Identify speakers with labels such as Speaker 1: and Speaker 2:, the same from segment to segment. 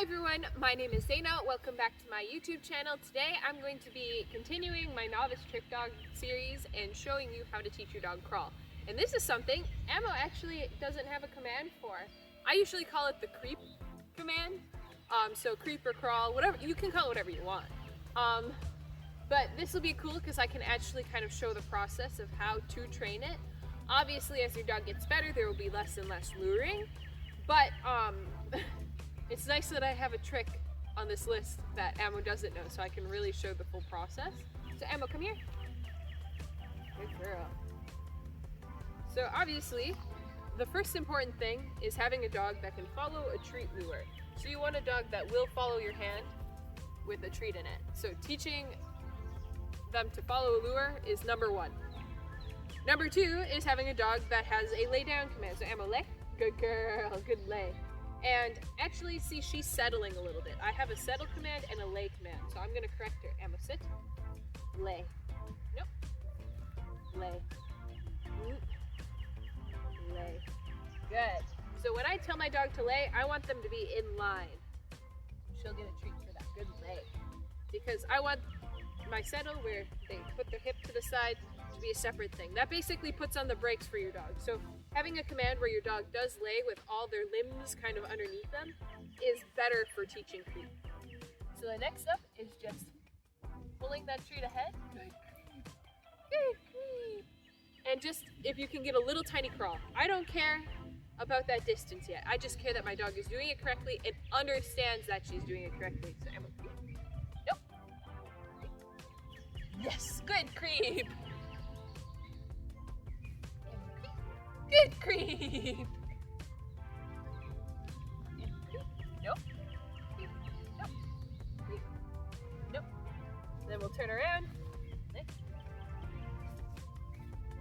Speaker 1: everyone, my name is Zaina. Welcome back to my YouTube channel. Today I'm going to be continuing my novice Trickdog series and showing you how to teach your dog crawl. And this is something Ammo actually doesn't have a command for. I usually call it the creep command. So creep or crawl, whatever, you can call it whatever you want. But this will be cool because I can actually kind of show the process of how to train it. Obviously, as your dog gets better, there will be less and less luring. But it's nice that I have a trick on this list that Ammo doesn't know, so I can really show the full process. So Ammo, come here. Good girl. So obviously, the first important thing is having a dog that can follow a treat lure. So you want a dog that will follow your hand with a treat in it. So teaching them to follow a lure is number one. Number two is having a dog that has a lay down command. So Ammo, lay. Good girl, good lay. And actually, see, she's settling a little bit. I have a settle command and a lay command. So I'm gonna correct her. Ammo, sit. Lay. Nope. Lay. Lay. Good. So when I tell my dog to lay, I want them to be in line. She'll get a treat for that. Good lay. Because I want my settle, where they put their hip to the side, to be a separate thing. That basically puts on the brakes for your dog. So having a command where your dog does lay with all their limbs kind of underneath them is better for teaching creep. So the next up is just pulling that treat ahead. Good creep. Good creep. And just, if you can get a little tiny crawl. I don't care about that distance yet. I just care that my dog is doing it correctly and understands that she's doing it correctly. So Emma, nope. Yes, good creep. Good creep. Nope. Nope. Nope. Then we'll turn around.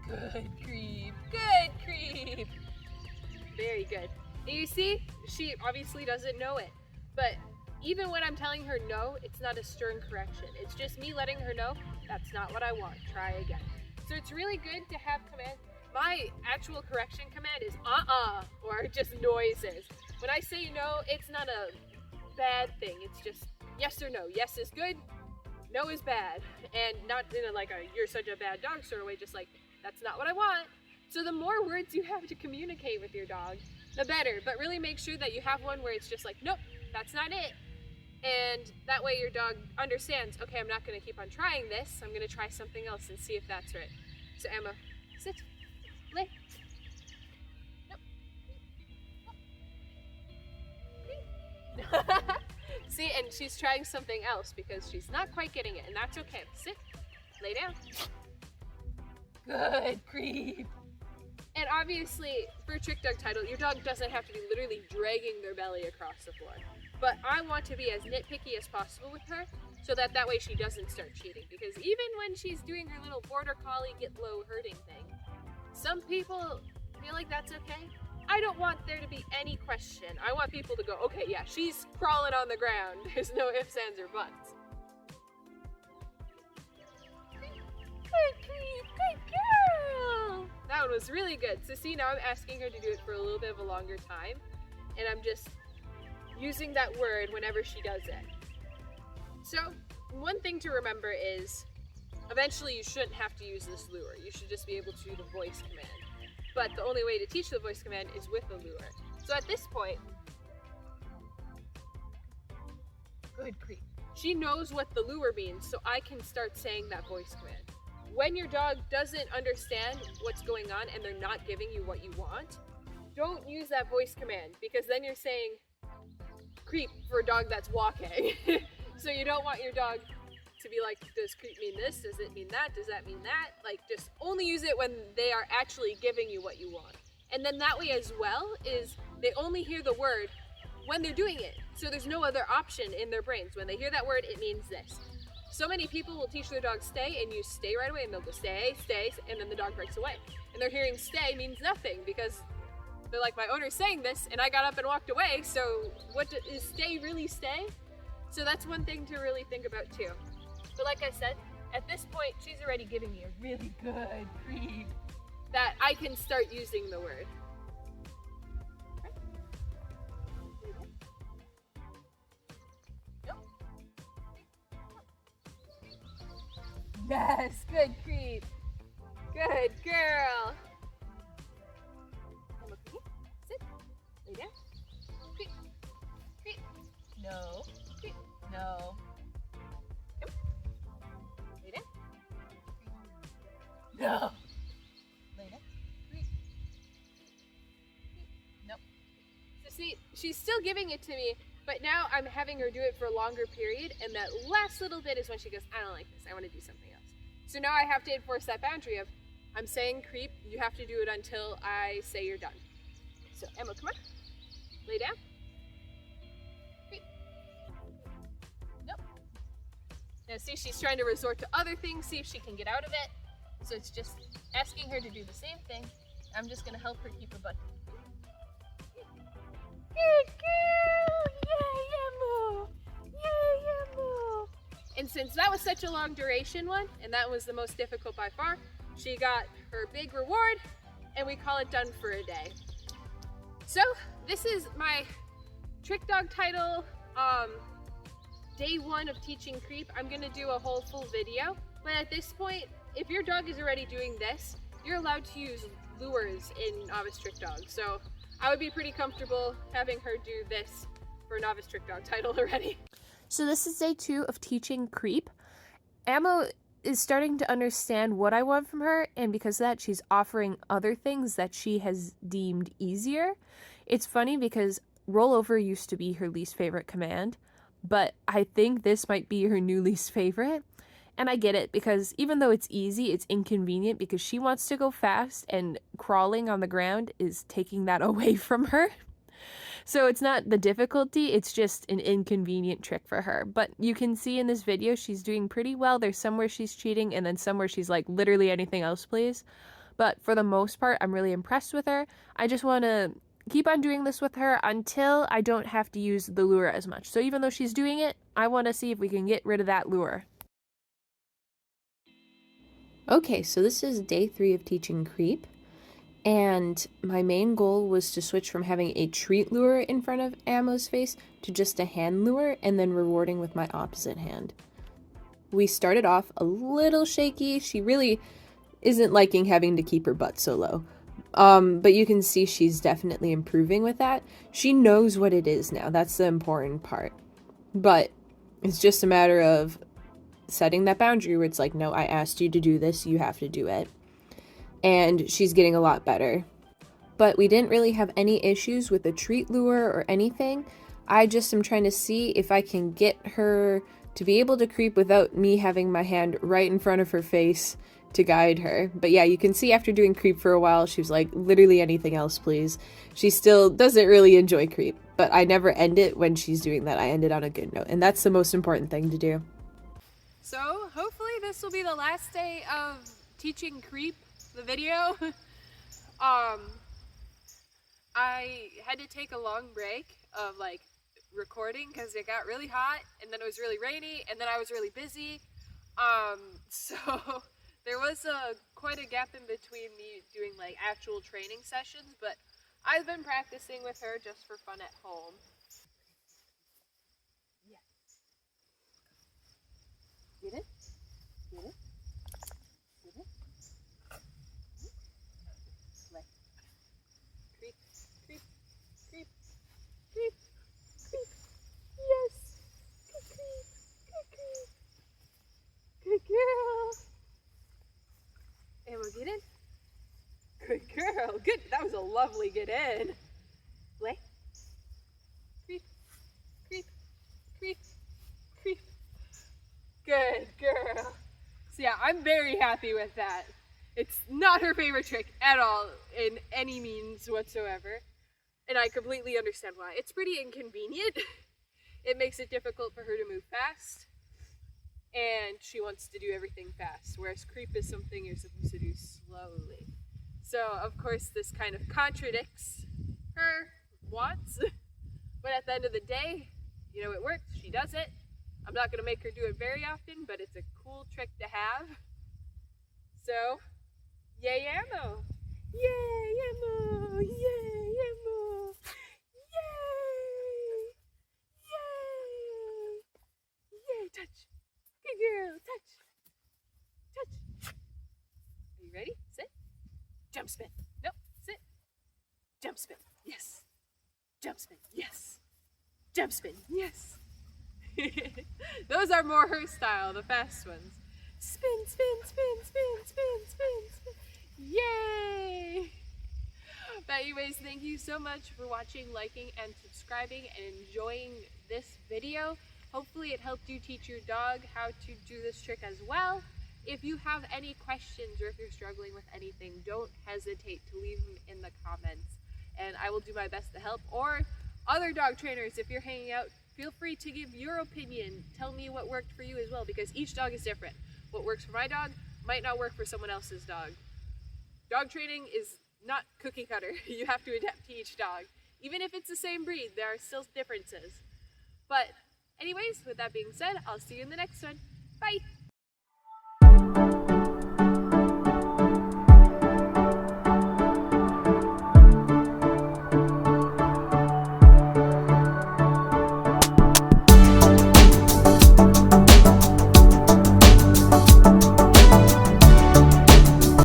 Speaker 1: Good creep. Good creep. Very good. And you see, she obviously doesn't know it. But even when I'm telling her no, it's not a stern correction. It's just me letting her know that's not what I want. Try again. So it's really good to have command. My actual correction command is or just noises. When I say no, it's not a bad thing. It's just yes or no. Yes is good, no is bad. And not in a you're such a bad dog sort of way, just like that's not what I want. So the more words you have to communicate with your dog, the better. But really make sure that you have one where it's just like, nope, that's not it. And that way your dog understands, okay, I'm not gonna keep on trying this. I'm gonna try something else and see if that's right. So Emma, sit. Lay. Nope. See, and she's trying something else because she's not quite getting it, and that's okay. Sit, lay down. Good creep. And obviously, for a Trickdog title, your dog doesn't have to be literally dragging their belly across the floor. But I want to be as nitpicky as possible with her, so that way she doesn't start cheating. Because even when she's doing her little border collie get low herding thing, some people feel like that's okay. I don't want there to be any question. I want people to go, okay, yeah, she's crawling on the ground. There's no ifs, ands, or buts. Good creep, good girl. That one was really good. So see, now I'm asking her to do it for a little bit of a longer time. And I'm just using that word whenever she does it. So one thing to remember is, eventually you shouldn't have to use this lure. You should just be able to do the voice command. But the only way to teach the voice command is with the lure. So at this point, good creep. She knows what the lure means, so I can start saying that voice command. When your dog doesn't understand what's going on and they're not giving you what you want, don't use that voice command, because then you're saying creep for a dog that's walking. So you don't want your dog to be like, does creep mean this? Does it mean that? Does that mean that? Like, just only use it when they are actually giving you what you want. And then that way as well is they only hear the word when they're doing it. So there's no other option in their brains. When they hear that word, it means this. So many people will teach their dog stay and use stay right away, and they'll go stay, stay, and then the dog breaks away. And they're hearing stay means nothing because they're like, my owner's saying this and I got up and walked away. So is stay really stay? So that's one thing to really think about too. But like I said, at this point, she's already giving me a really good creep that I can start using the word. Yes, good creep. Good girl. Come over here. Sit. Lay down. Creep. Creep. No. Creep. No. Come. Lay down. Creep. No. Lay down. Creep. Creep. Nope. So see, she's still giving it to me, but now I'm having her do it for a longer period, and that last little bit is when she goes, I don't like this, I want to do something else. So now I have to enforce that boundary of, I'm saying creep, you have to do it until I say you're done. So Emma, come on. Lay down. Creep. Nope. Now see, she's trying to resort to other things, see if she can get out of it. So it's just asking her to do the same thing. I'm just going to help her keep her butt. Good girl! Yay, Emma! Yay, Emma! And since that was such a long duration one, and that was the most difficult by far, she got her big reward, and we call it done for a day. So this is my Trickdog title, day 1 of teaching creep. I'm gonna do a whole full video, but at this point, if your dog is already doing this, you're allowed to use lures in novice Trickdog. So I would be pretty comfortable having her do this for a novice Trickdog title already.
Speaker 2: So this is day 2 of teaching creep. Ammo is starting to understand what I want from her, and because of that, she's offering other things that she has deemed easier. It's funny because rollover used to be her least favorite command, but I think this might be her new least favorite. And I get it, because even though it's easy, it's inconvenient because she wants to go fast, and crawling on the ground is taking that away from her. So it's not the difficulty, it's just an inconvenient trick for her. But you can see in this video she's doing pretty well. There's somewhere she's cheating, and then somewhere she's like, literally anything else, please. But for the most part, I'm really impressed with her. I just want to keep on doing this with her until I don't have to use the lure as much. So even though she's doing it, I want to see if we can get rid of that lure. Okay, so this is day 3 of teaching creep. And my main goal was to switch from having a treat lure in front of Ammo's face to just a hand lure, and then rewarding with my opposite hand. We started off a little shaky. She really isn't liking having to keep her butt so low. But you can see she's definitely improving with that. She knows what it is now. That's the important part. But it's just a matter of setting that boundary where it's like, no, I asked you to do this, you have to do it. And she's getting a lot better. But we didn't really have any issues with the treat lure or anything. I just am trying to see if I can get her to be able to creep without me having my hand right in front of her face to guide her. But yeah, you can see after doing creep for a while, she was like, literally anything else, please. She still doesn't really enjoy creep, but I never end it when she's doing that. I end it on a good note, and that's the most important thing to do.
Speaker 1: So hopefully this will be the last day of teaching creep, the video. I had to take a long break of like recording because it got really hot, and then it was really rainy, and then I was really busy. So there was quite a gap in between me doing like actual training sessions, but I've been practicing with her just for fun at home. Yeah. Get it? Get it? Get it? Play. Creep, creep, creep, creep, creep. Yes! Good creep, good creep. Good girl. Emma, get in. Good girl. Good. That was a lovely get in. Play. Creep, creep, creep, creep. Good girl. So yeah, I'm very happy with that. It's not her favorite trick at all in any means whatsoever. And I completely understand why. It's pretty inconvenient. It makes it difficult for her to move fast. And she wants to do everything fast, whereas creep is something you're supposed to do slowly. So, of course, this kind of contradicts her wants. But at the end of the day, you know, it works. She does it. I'm not going to make her do it very often, but it's a cool trick to have. So, yay, Ammo! Yay, Ammo! Yay, Ammo! Yay! Yay! Yay, touch! Good girl, touch! Jump spin. Nope. Sit. Jump spin. Yes. Jump spin. Yes. Jump spin. Yes. Those are more her style, the fast ones. Spin, spin, spin, spin, spin, spin, spin. Yay! But anyways, thank you so much for watching, liking, and subscribing and enjoying this video. Hopefully it helped you teach your dog how to do this trick as well. If you have any questions or if you're struggling with anything, don't hesitate to leave them in the comments and I will do my best to help. Or other dog trainers, if you're hanging out, feel free to give your opinion. Tell me what worked for you as well, because each dog is different. What works for my dog might not work for someone else's dog. Dog training is not cookie cutter. You have to adapt to each dog. Even if it's the same breed, there are still differences. But anyways, with that being said, I'll see you in the next one. Bye!